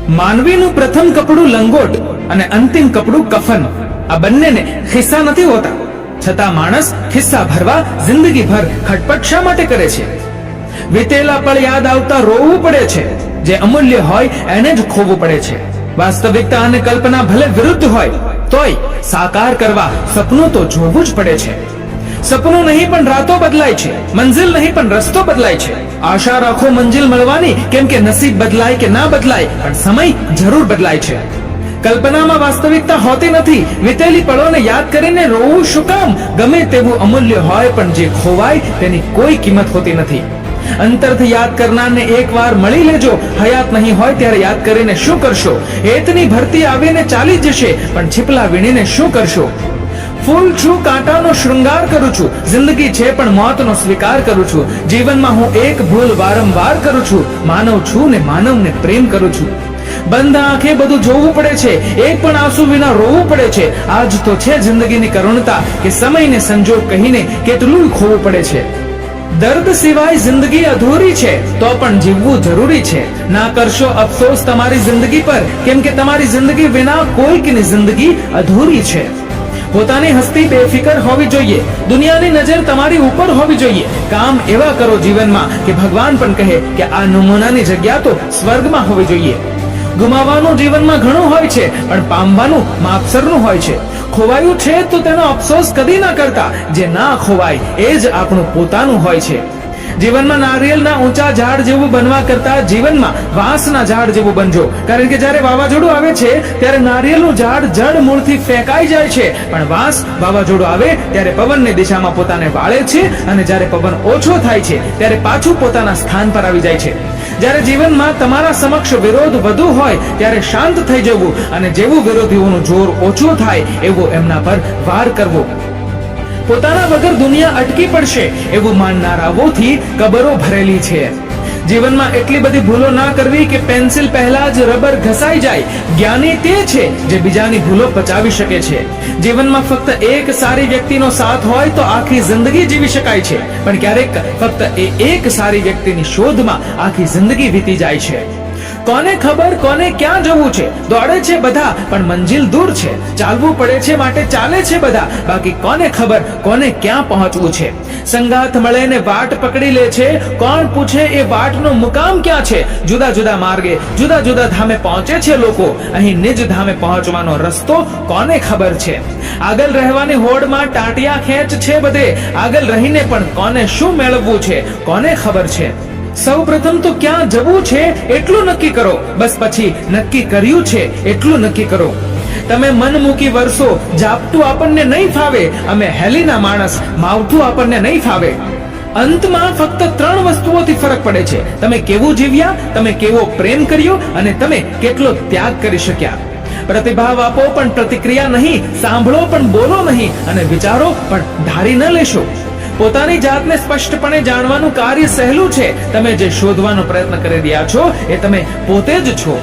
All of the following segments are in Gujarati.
માનવીનું પ્રથમ કપડું લંગોટ અને અંતિમ કપડું કફન, આ બંનેને ખિસ્સા નથી હોતા, છતાં માણસ ખિસ્સા ભરવા જિંદગીભર ખટપટ શા માટે કરે છે? વીતેલા પળ યાદ આવતા રોવું પડે છે, જે અમૂલ્ય હોય એને જ ખોવું પડે છે. વાસ્તવિકતા અને કલ્પના ભલે વિરુદ્ધ હોય તોય સાકાર કરવા સપનું તો જોવું જ પડે છે. સપનું નહીં પણ રાતો બદલાય છે, મંજિલ નહીં પણ રસ્તો બદલાય છે. આશા રાખો મંજિલ મળવાની, કેમ કે નસીબ બદલાય કે ના બદલાય પણ સમય જરૂર બદલાય છે. કલ્પનામાં વાસ્તવિકતા હોતી નથી. વીતેલી પળોને યાદ કરીને રોવું શું કામ? ગમે તેવું અમૂલ્ય હોય પણ જે ખોવાય તેની કોઈ કિંમત હોતી નથી. અંતરથી યાદ કરનારને એકવાર મળી લેજો. હયાત નહીં હોય ત્યારે યાદ કરીને શું કરશો? હેતની ભરતી આવીને ચાલી જશે, પણ છીપલા વીણીને શું કરશો? ફૂલ છું, કાંટાનો શૃંગાર કરું છું, જિંદગી છે પણ મોતનો સ્વીકાર કરું છું. જીવનમાં હું એક ભૂલ વારંવાર કરું છું, માનવ છું ને માનવને પ્રેમ કરું છું. બંધ આંખે બધું જોવું પડે છે, એક પણ આંસુ વિના રોવું પડે છે. આજ તો છે જિંદગીની કરુણતા કે સમયને સંજોગ કહીને કેટલું ખોવું પડે છે. દર્દ સિવાય જિંદગી અધૂરી છે, તો પણ જીવવું જરૂરી છે. ના કરશો અફસોસ તમારી જિંદગી પર, કેમ કે તમારી જિંદગી વિના કોઈકની જિંદગી અધૂરી છે. પોતાની હસ્તી બેફિકર હોવી જોઈએ, દુનિયાની નજર તમારી ઉપર હોવી જોઈએ. કામ એવા કરો જીવનમાં કે ભગવાન પણ કહે કે આ નમૂનાની જગ્યા તો સ્વર્ગમાં હોવી જોઈએ. ગુમાવવાનું જીવનમાં ઘણું હોય છે, પણ પામવાનું માપસરનું હોય છે. ખોવાયું છે તો તેનો અફસોસ કદી ના કરતા. જે ના ખોવાય એ જ આપણું પોતાનું હોય છે. જીવનમાં નારિયેળના ઊંચા ઝાડ જેવું બનવા કરતા જીવનમાં વાંસના ઝાડ જેવું બનજો. કારણ કે જ્યારે વાવાઝોડું આવે છે ત્યારે નારિયેળનું ઝાડ જડ મૂળથી ફેંકાઈ જાય છે, પણ વાંસ વાવાઝોડું આવે ત્યારે પવનની દિશામાં પોતાને વાળે છે, અને જ્યારે પવન ઓછો થાય છે ત્યારે પાછું પોતાના સ્થાન પર આવી જાય છે. જ્યારે જીવનમાં તમારા સમક્ષ વિરોધ વધુ હોય ત્યારે શાંત થઈ જવું, અને જેવું વિરોધીઓનું જોર ઓછું થાય એવું એમના પર વાર કરવો. પોતાના વગર દુનિયા અટકી પડશે એવું માનનારાઓથી કબરો ભરેલી છે. જીવનમાં એટલી બધી ભૂલો ના કરવી કે પેન્સિલ પહેલા જ રબર ઘસાઈ જાય. જ્ઞાની તે છે જે બીજાની ભૂલો પચાવી શકે છે. જીવનમાં ફક્ત એક સારી વ્યક્તિનો સાથ હોય તો આખી જિંદગી જીવી શકાય છે, પણ ક્યારેક ફક્ત એક સારી વ્યક્તિની શોધમાં આખી જિંદગી વીતી જાય છે. કોને ખબર કોને ક્યાં જવું છે? દોડે છે બધા પણ મંજિલ દૂર છે. ચાલવું પડે છે માટે ચાલે છે બધા, બાકી કોને ખબર કોને ક્યાં પહોંચવું છે? સંગાથ મળે ને વાટ પકડી લે છે, કોણ પૂછે એ વાટનો મુકામ ક્યાં છે? જુદા જુદા માર્ગે જુદા જુદા ધામે પહોંચે છે લોકો, અહીં નિજ ધામે પહોંચવાનો રસ્તો કોને ખબર છે? આગળ રહેવાની હોડમાં ટાંટિયા ખેંચ છે બધે, આગળ રહીને પણ કોને શું મેળવવું છે કોને ખબર છે? સૌ પ્રથમ તો ક્યાં જવું છે એટલું નક્કી કરો, બસ પછી નક્કી કર્યું છે એટલું નક્કી કરો. તમે મન મૂકી વરસો, ઝાપટું આપણને નહીં ફાવે. અમે હેલીના માણસ, માવઠું આપણને નહીં ફાવે. અંતમાં ફક્ત 3 વસ્તુઓથી ફરક પડે છે: તમે કેવું જીવ્યા, તમે કેવો પ્રેમ કર્યો, અને તમે કેટલો ત્યાગ કરી શક્યા. પ્રતિભાવ આપો પણ પ્રતિક્રિયા નહીં, સાંભળો પણ બોલો નહીં, અને વિચારો પણ ધારી ન લેશો. પોતાની જાતને સ્પષ્ટપણે જાણવાનું કાર્ય સહેલું છે. તમે જે શોધવાનો પ્રયત્ન કરી રહ્યા છો એ તમે પોતે જ છો.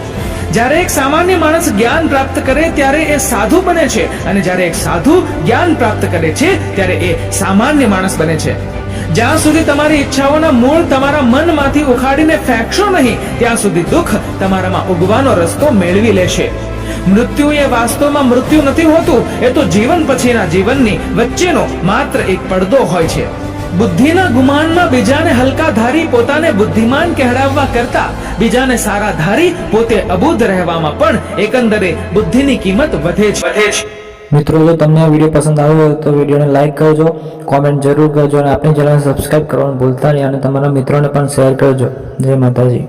જ્યારે એક સામાન્ય માણસ જ્ઞાન પ્રાપ્ત કરે ત્યારે એ સાધુ બને છે, અને જ્યારે એક સાધુ જ્ઞાન પ્રાપ્ત કરે છે ત્યારે એ સામાન્ય માણસ બને છે. જ્યાં સુધી તમારી ઈચ્છાઓના મૂળ તમારા મનમાંથી ઉખાડીને ફેંકશો નહીં, ત્યાં સુધી દુઃખ તમારામાં ઉગવાનો રસ્તો મેળવી લેશે. મૃત્યુ એ વાસ્તવમાં મૃત્યુ નથી હોતું, એ તો જીવન પછીના જીવનની વચ્ચેનો માત્ર એક પડદો હોય છે. બુદ્ધિના ગુમાનમાં બીજાને હલકા ધારી પોતાને બુદ્ધિમાન કહેવાડવા કરતા બીજાને સારા ધારી પોતે અબુદ્ધ રહેવામાં પણ એકંદરે બુદ્ધિની કિંમત વધે છે. મિત્રો, જો તમને આ વિડીયો પસંદ આવ્યો હોય તો વિડીયોને લાઈક કરજો, કોમેન્ટ જરૂર કરજો, અને આપણી ચેનલને સબસ્ક્રાઇબ કરવાનું ભૂલતા નહીં, અને તમારા મિત્રોને પણ શેર કરજો. જય માતાજી.